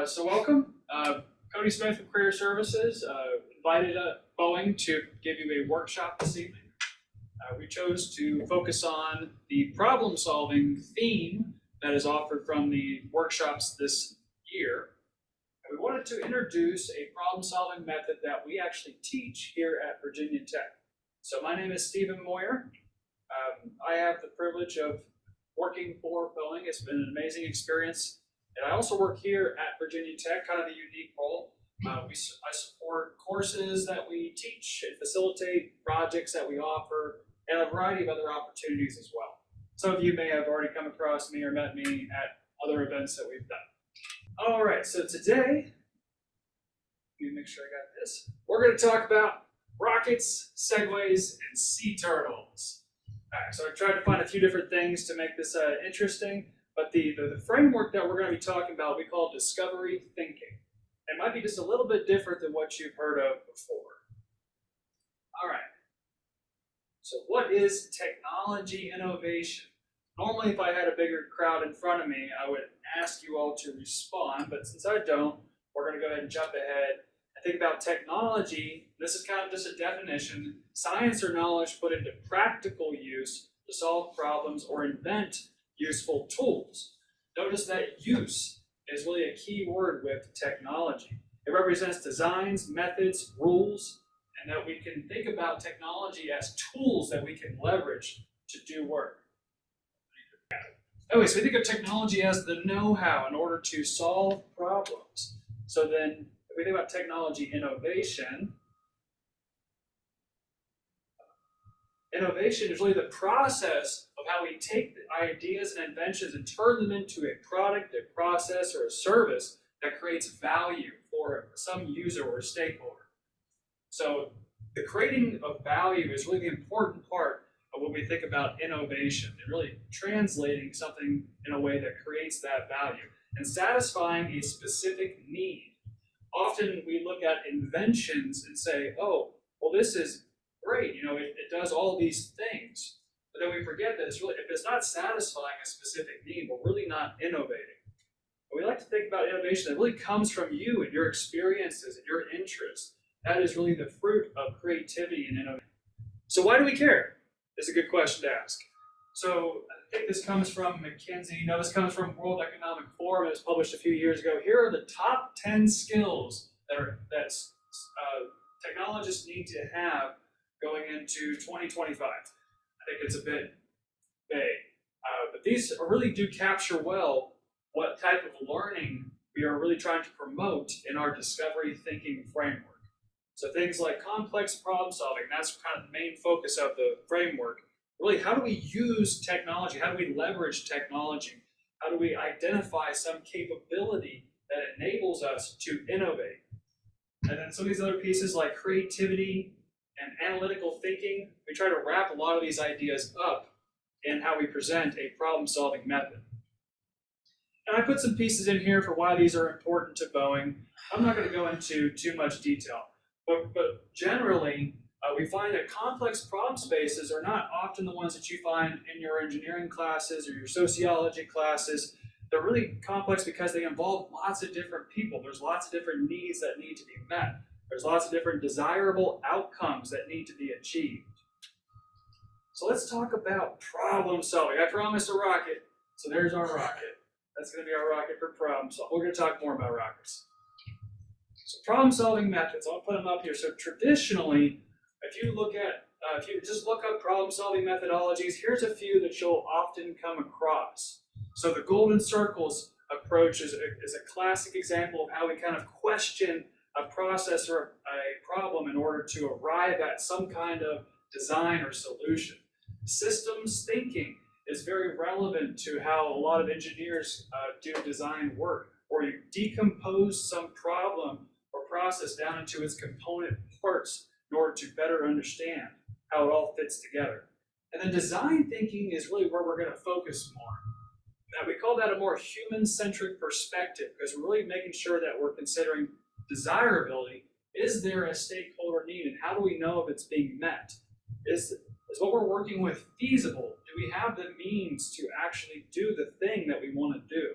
So welcome. Cody Smith with Career Services invited Boeing to give you a workshop this evening. We chose to focus on the problem-solving theme that is offered from the workshops this year. And we wanted to introduce a problem-solving method that we actually teach here at Virginia Tech. So my name is Stephen Moyer. I have the privilege of working for Boeing. It's been an amazing experience. And I also work here at Virginia Tech, kind of a unique role. I support courses that we teach and facilitate projects that we offer, and a variety of other opportunities as well. Some of you may have already come across me or met me at other events that we've done. All right, so today, let me make sure I got this. We're going to talk about rockets, segways, and sea turtles. All right, so I tried to find a few different things to make this interesting. But the framework that we're going to be talking about, we call discovery thinking. It might be just a little bit different than what you've heard of before. All right. So what is technology innovation? Normally, if I had a bigger crowd in front of me, I would ask you all to respond. But since I don't, we're going to go ahead and jump ahead and think about technology. This is kind of just a definition. Science or knowledge put into practical use to solve problems or invent useful tools. Notice that use is really a key word with technology. It represents designs, methods, rules, and that we can think about technology as tools that we can leverage to do work. Anyway, so we think of technology as the know-how in order to solve problems. So then, if we think about technology innovation, innovation is really the process of how we take the ideas and inventions and turn them into a product, a process, or a service that creates value for some user or stakeholder. So the creating of value is really the important part of when we think about innovation, and really translating something in a way that creates that value and satisfying a specific need. Often we look at inventions and say, oh, well, this is great, it does all these things. But then we forget that if it's not satisfying a specific need, we're really not innovating. But we like to think about innovation that really comes from you and your experiences and your interests. That is really the fruit of creativity and innovation. So why do we care? It's a good question to ask. So I think this comes from McKinsey. This comes from World Economic Forum. It was published a few years ago. Here are the top 10 skills that technologists need to have going into 2025. I think it's a bit vague. But these really do capture well what type of learning we are really trying to promote in our discovery thinking framework. So things like complex problem solving, that's kind of the main focus of the framework. Really, how do we use technology? How do we leverage technology? How do we identify some capability that enables us to innovate? And then some of these other pieces like creativity and analytical thinking, we try to wrap a lot of these ideas up in how we present a problem-solving method. And I put some pieces in here for why these are important to Boeing. I'm not going to go into too much detail, but generally, we find that complex problem spaces are not often the ones that you find in your engineering classes or your sociology classes. They're really complex because they involve lots of different people. There's lots of different needs that need to be met. There's lots of different desirable outcomes that need to be achieved. So let's talk about problem solving. I promised a rocket, so there's our rocket. That's going to be our rocket for problem solving. We're going to talk more about rockets. So problem solving methods, I'll put them up here. So traditionally, if you just look up problem solving methodologies, here's a few that you'll often come across. So the golden circles approach is a classic example of how we kind of question a process or a problem in order to arrive at some kind of design or solution. Systems thinking is very relevant to how a lot of engineers do design work, or you decompose some problem or process down into its component parts in order to better understand how it all fits together. And then design thinking is really where we're going to focus more. Now, we call that a more human-centric perspective because we're really making sure that we're considering desirability. Is there a stakeholder need, and how do we know if it's being met? Is what we're working with feasible? Do we have the means to actually do the thing that we want to do?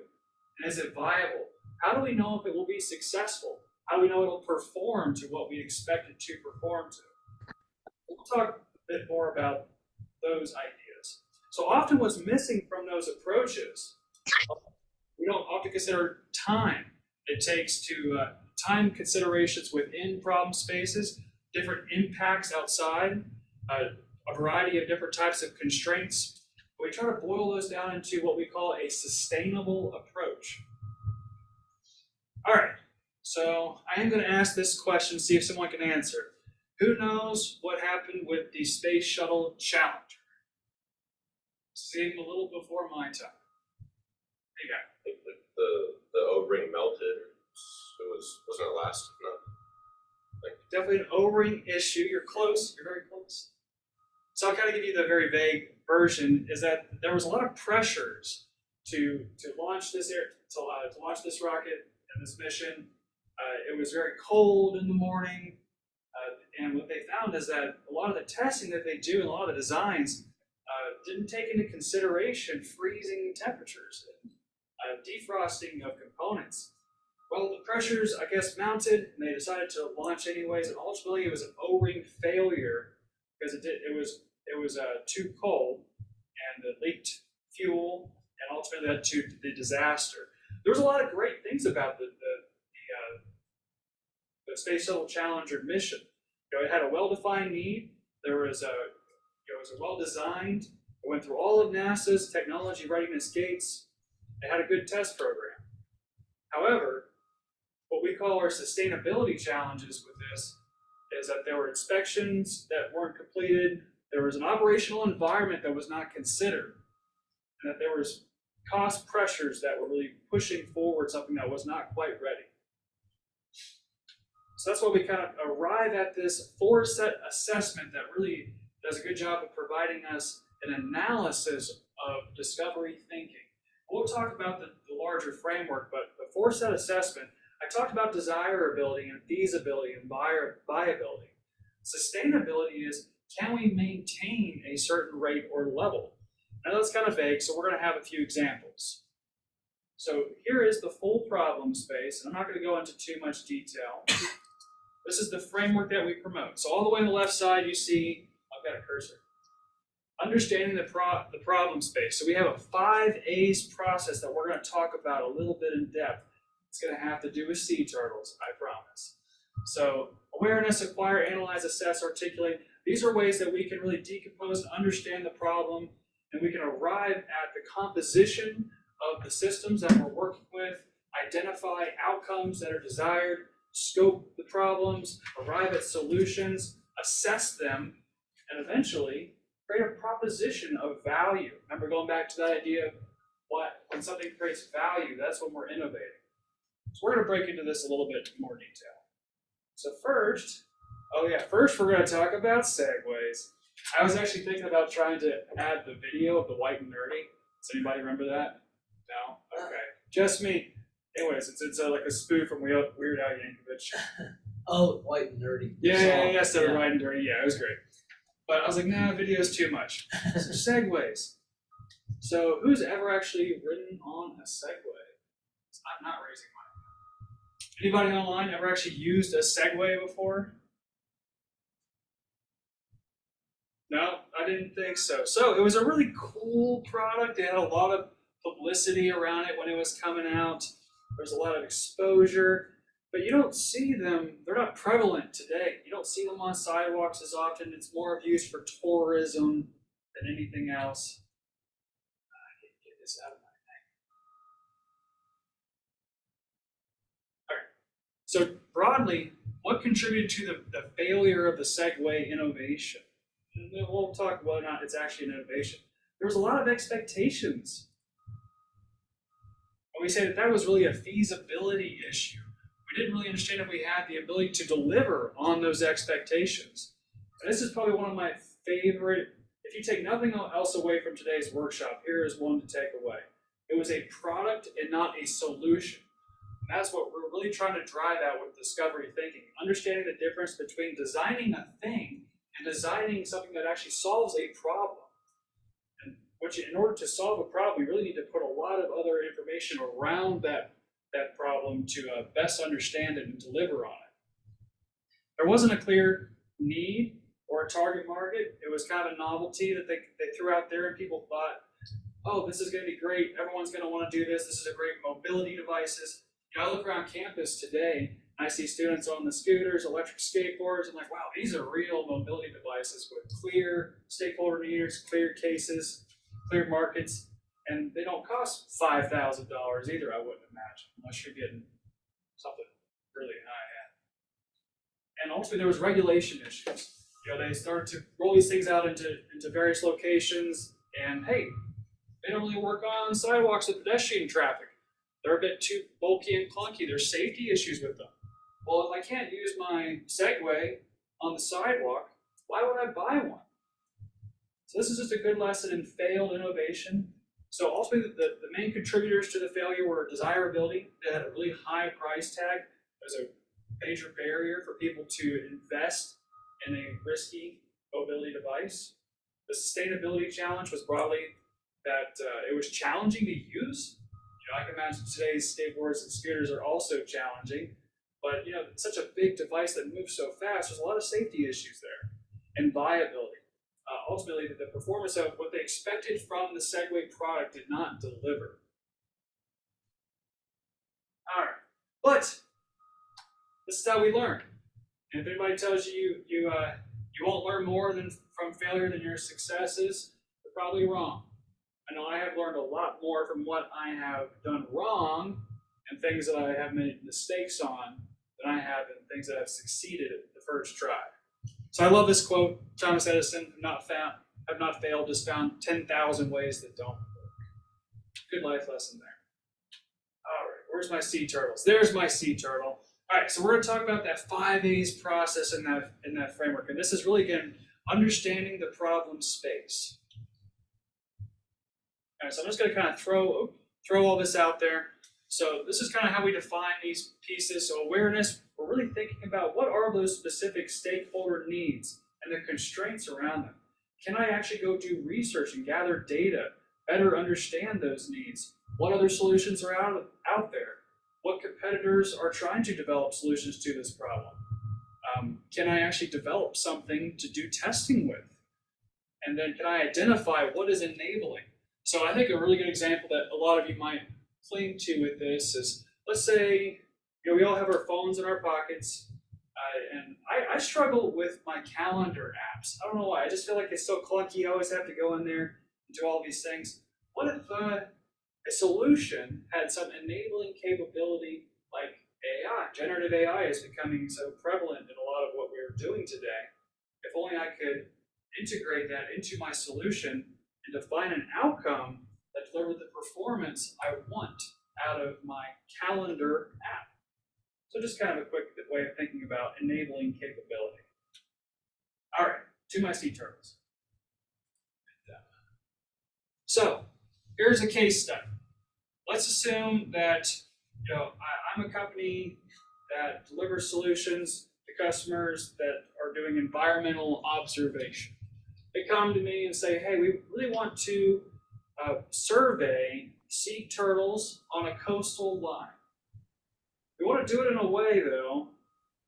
And is it viable? How do we know if it will be successful? How do we know it'll perform to what we expect it to perform to? We'll talk a bit more about those ideas. So often what's missing from those approaches, we don't often consider time it takes to time considerations within problem spaces, different impacts outside, a variety of different types of constraints. We try to boil those down into what we call a sustainable approach. All right, so I am going to ask this question, see if someone can answer. Who knows what happened with the Space Shuttle Challenger? This is even a little before my time. There you go. The O-ring melted. Wasn't it last? No. Definitely an O-ring issue. You're close. You're very close. So I'll kind of give you the very vague version. Is that there was a lot of pressures to launch this to launch this rocket and this mission. It was very cold in the morning, and what they found is that a lot of the testing that they do and a lot of the designs didn't take into consideration freezing temperatures and defrosting of components. Well, the pressures, I guess, mounted, and they decided to launch anyways. And ultimately, it was an O-ring failure because it was too cold, and it leaked fuel, and ultimately led to the disaster. There was a lot of great things about the Space Shuttle Challenger mission. It had a well-defined need. It was well-designed. It went through all of NASA's technology readiness gates. It had a good test program. However, what we call our sustainability challenges with this is that there were inspections that weren't completed, there was an operational environment that was not considered, and that there was cost pressures that were really pushing forward something that was not quite ready. So that's why we kind of arrive at this four-set assessment that really does a good job of providing us an analysis of discovery thinking. We'll talk about the larger framework, but the four-set assessment, I talked about desirability and feasibility and viability. Sustainability is, can we maintain a certain rate or level? Now that's kind of vague, so we're going to have a few examples. So here is the full problem space, and I'm not going to go into too much detail. This is the framework that we promote. So all the way on the left side, you see, I've got a cursor. Understanding the problem space. So we have a 5 A's process that we're going to talk about a little bit in depth. It's going to have to do with sea turtles, I promise. So awareness, acquire, analyze, assess, articulate. These are ways that we can really decompose and understand the problem, and we can arrive at the composition of the systems that we're working with, identify outcomes that are desired, scope the problems, arrive at solutions, assess them, and eventually create a proposition of value. Remember, going back to that idea of when something creates value, that's when we're innovating. So we're going to break into this a little bit more detail. So first we're going to talk about segues. I was actually thinking about trying to add the video of the White and Nerdy. Does anybody remember that? No? Okay. Just me. Anyways, it's like a spoof from Weird Al Yankovic. Oh, White and Nerdy. Yeah, so the White and Nerdy. Yeah, it was great. But I was like, nah, video's too much. So segues. So who's ever actually ridden on a Segway? I'm not raising my hand. Anybody online ever actually used a Segway before? No, I didn't think so. So it was a really cool product. It had a lot of publicity around it when it was coming out. There was a lot of exposure. But you don't see them, they're not prevalent today. You don't see them on sidewalks as often. It's more of use for tourism than anything else. I need to get this out of my thing. All right. So broadly, what contributed to the failure of the Segway innovation? And then we'll talk whether or not it's actually an innovation. There was a lot of expectations. And we say that was really a feasibility issue. We didn't really understand if we had the ability to deliver on those expectations. And this is probably one of my favorite, if you take nothing else away from today's workshop, here is one to take away. It was a product and not a solution. And that's what we're really trying to drive at with discovery thinking, understanding the difference between designing a thing and designing something that actually solves a problem. And in order to solve a problem, we really need to put a lot of other information around that that problem to best understand it and deliver on it. There wasn't a clear need or a target market. It was kind of a novelty that they threw out there, and people thought, oh, this is going to be great. Everyone's going to want to do this. This is a great mobility devices. You know, I look around campus today, and I see students on the scooters, electric skateboards. I'm like, wow, these are real mobility devices with clear stakeholder needs, clear cases, clear markets, and they don't cost $5,000 either, I wouldn't imagine, unless you're getting something really high-end. And ultimately, there was regulation issues. You know, they started to roll these things out into various locations, and hey, they don't really work on sidewalks with pedestrian traffic. They're a bit too bulky and clunky. There's safety issues with them. Well, if I can't use my Segway on the sidewalk, why would I buy one? So this is just a good lesson in failed innovation. So ultimately, the main contributors to the failure were desirability. They had a really high price tag. There's a major barrier for people to invest in a risky mobility device. The sustainability challenge was broadly that it was challenging to use. You know, I can imagine today's skateboards and scooters are also challenging, but you know, such a big device that moves so fast, there's a lot of safety issues there. And viability. Ultimately, the performance of what they expected from the Segway product did not deliver. All right, but this is how we learn. And if anybody tells you you won't learn more from failure than your successes, they're probably wrong. I know I have learned a lot more from what I have done wrong and things that I have made mistakes on than I have in things that I've succeeded at the first try. So I love this quote. Thomas Edison have not failed, just found 10,000 ways that don't work. Good life lesson there. All right, where's my sea turtles? There's my sea turtle. All right, so we're going to talk about that 5 A's process in that framework, and this is really, again, understanding the problem space. All right, so I'm just going to kind of throw all this out there. So this is kind of how we define these pieces. So awareness, we're really thinking about what are those specific stakeholder needs and the constraints around them. Can I actually go do research and gather data, better understand those needs? What other solutions are out there? What competitors are trying to develop solutions to this problem? Can I actually develop something to do testing with? And then can I identify what is enabling? So I think a really good example that a lot of you might cling to with this is, let's say, you know, we all have our phones in our pockets, and I struggle with my calendar apps. I don't know why. I just feel like it's so clunky. I always have to go in there and do all these things. What if a solution had some enabling capability like AI? Generative AI is becoming so prevalent in a lot of what we're doing today. If only I could integrate that into my solution and define an outcome that delivered the performance I want out of my calendar app. So just kind of a quick way of thinking about enabling capability. All right, to my sea turtles. So here's a case study. Let's assume that I'm a company that delivers solutions to customers that are doing environmental observation. They come to me and say, hey, we really want to survey sea turtles on a coastal line. We want to do it in a way, though,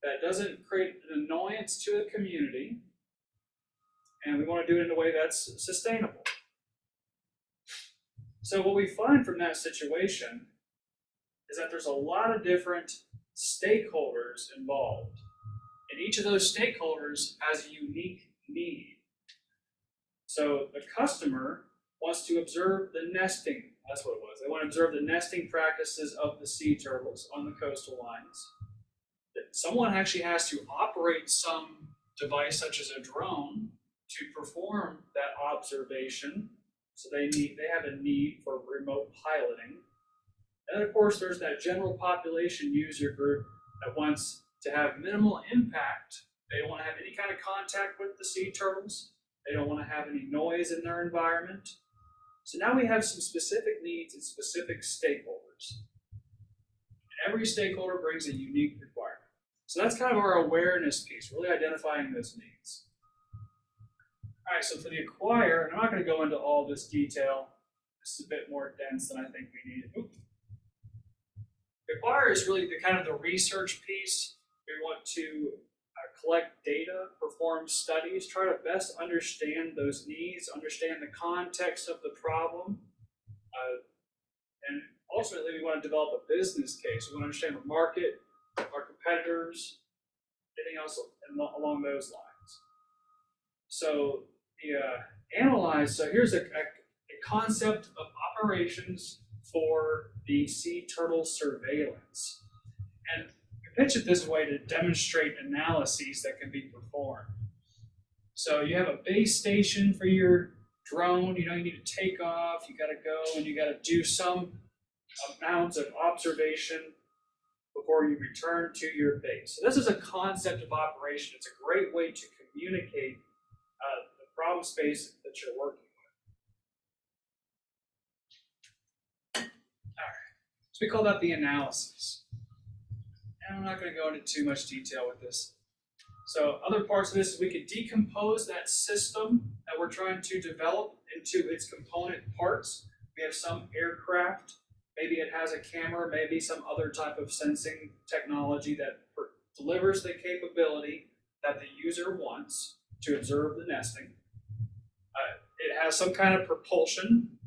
that doesn't create an annoyance to the community, and we want to do it in a way that's sustainable. So what we find from that situation is that there's a lot of different stakeholders involved, and each of those stakeholders has a unique need. So the customer wants to observe the nesting. That's what it was. They want to observe the nesting practices of the sea turtles on the coastal lines. Someone actually has to operate some device, such as a drone, to perform that observation. So they have a need for remote piloting. And then, of course, there's that general population user group that wants to have minimal impact. They don't want to have any kind of contact with the sea turtles. They don't want to have any noise in their environment. So now we have some specific needs and specific stakeholders. And every stakeholder brings a unique requirement. So that's kind of our awareness piece, really identifying those needs. All right, so for the acquire, and I'm not going to go into all this detail. This is a bit more dense than I think we need. Acquire is really the kind of the research piece. We want to collect data, perform studies, try to best understand those needs, understand the context of the problem, and ultimately we want to develop a business case. We want to understand the market, our competitors, anything else along those lines. So the analyze, so here's a concept of operations for the sea turtle surveillance. And we pitch it this way to demonstrate analyses that can be performed. So you have a base station for your drone, you need to take off, you gotta go and you gotta do some amounts of observation before you return to your base. So this is a concept of operation. It's a great way to communicate the problem space that you're working with. All right, so we call that the analysis. And I'm not going to go into too much detail with this. So other parts of this is we could decompose that system that we're trying to develop into its component parts. We have some aircraft, maybe it has a camera, maybe some other type of sensing technology that delivers the capability that the user wants to observe the nesting. It has some kind of propulsion.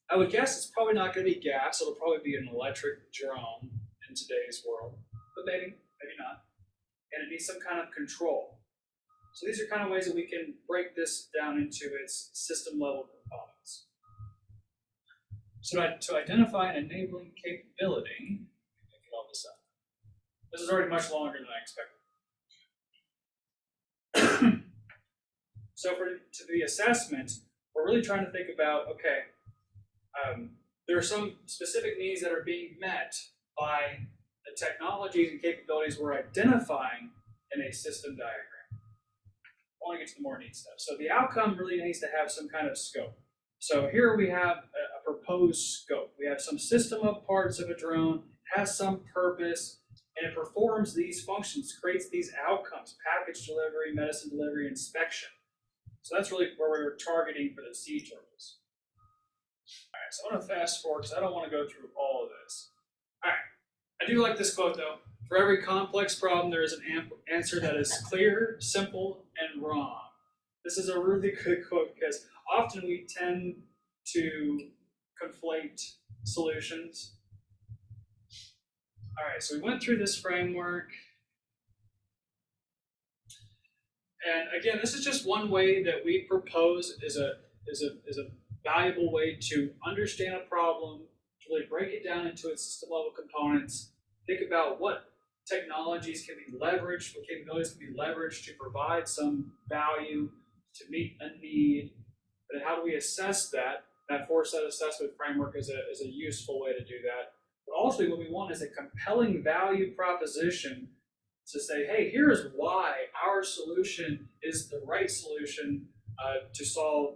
I would guess it's probably not going to be gas, it'll probably be an electric drone in today's world, but maybe not. And it needs some kind of control. So these are kind of ways that we can break this down into its system level components. So to identify an enabling capability, I can all this up. This is already much longer than I expected. So to the assessment, we're really trying to think about, okay, there are some specific needs that are being met by the technologies and capabilities we're identifying in a system diagram. I want to get to the more neat stuff. So the outcome really needs to have some kind of scope. So here we have a proposed scope. We have some system of parts of a drone, has some purpose, and it performs these functions, creates these outcomes: package delivery, medicine delivery, inspection. So that's really where we're targeting for the sea turtles. All right, so I want to fast forward because I don't want to go through all of this. All right, I do like this quote though. For every complex problem, there is an answer that is clear, simple, and wrong. This is a really good quote because often we tend to conflate solutions. All right, so we went through this framework. And again, this is just one way that we propose is a valuable way to understand a problem, to really break it down into its system level components, think about what technologies can be leveraged, what capabilities can be leveraged to provide some value, to meet a need, but how do we assess that? That four-step assessment framework is a useful way to do that. But ultimately what we want is a compelling value proposition to say, hey, here's why our solution is the right solution to solve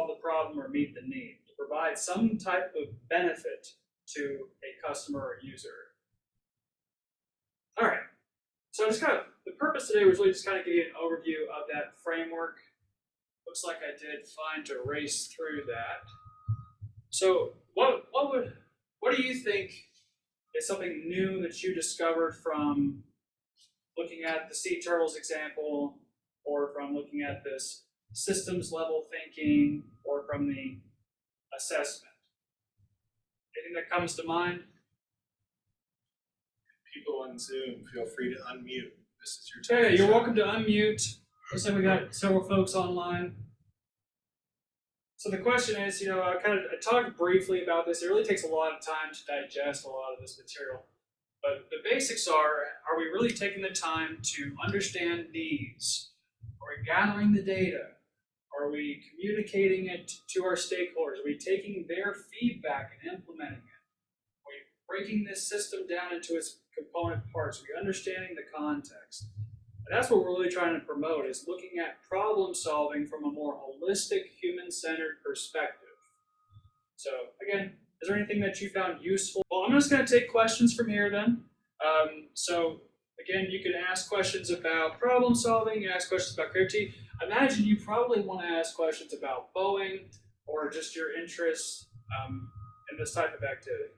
the problem or meet the need, to provide some type of benefit to a customer or user. All right, so just kind of, the purpose today was really just kind of give you an overview of that framework. Looks like I did fine to race through that. So what do you think is something new that you discovered from looking at the sea turtles example, or from looking at this systems level thinking, or from the assessment? Anything that comes to mind? People on Zoom, feel free to unmute. This is your time. Hey, you're welcome to unmute. Looks like we got several folks online. So the question is, I talked briefly about this. It really takes a lot of time to digest a lot of this material. But the basics are we really taking the time to understand needs? Are we gathering the data? Are we communicating it to our stakeholders? Are we taking their feedback and implementing it? Are we breaking this system down into its component parts? Are we understanding the context? And that's what we're really trying to promote, is looking at problem solving from a more holistic, human-centered perspective. So again, is there anything that you found useful? Well, I'm just going to take questions from here then. So again, you can ask questions about problem solving, ask questions about creativity. I imagine you probably want to ask questions about Boeing or just your interests in this type of activity.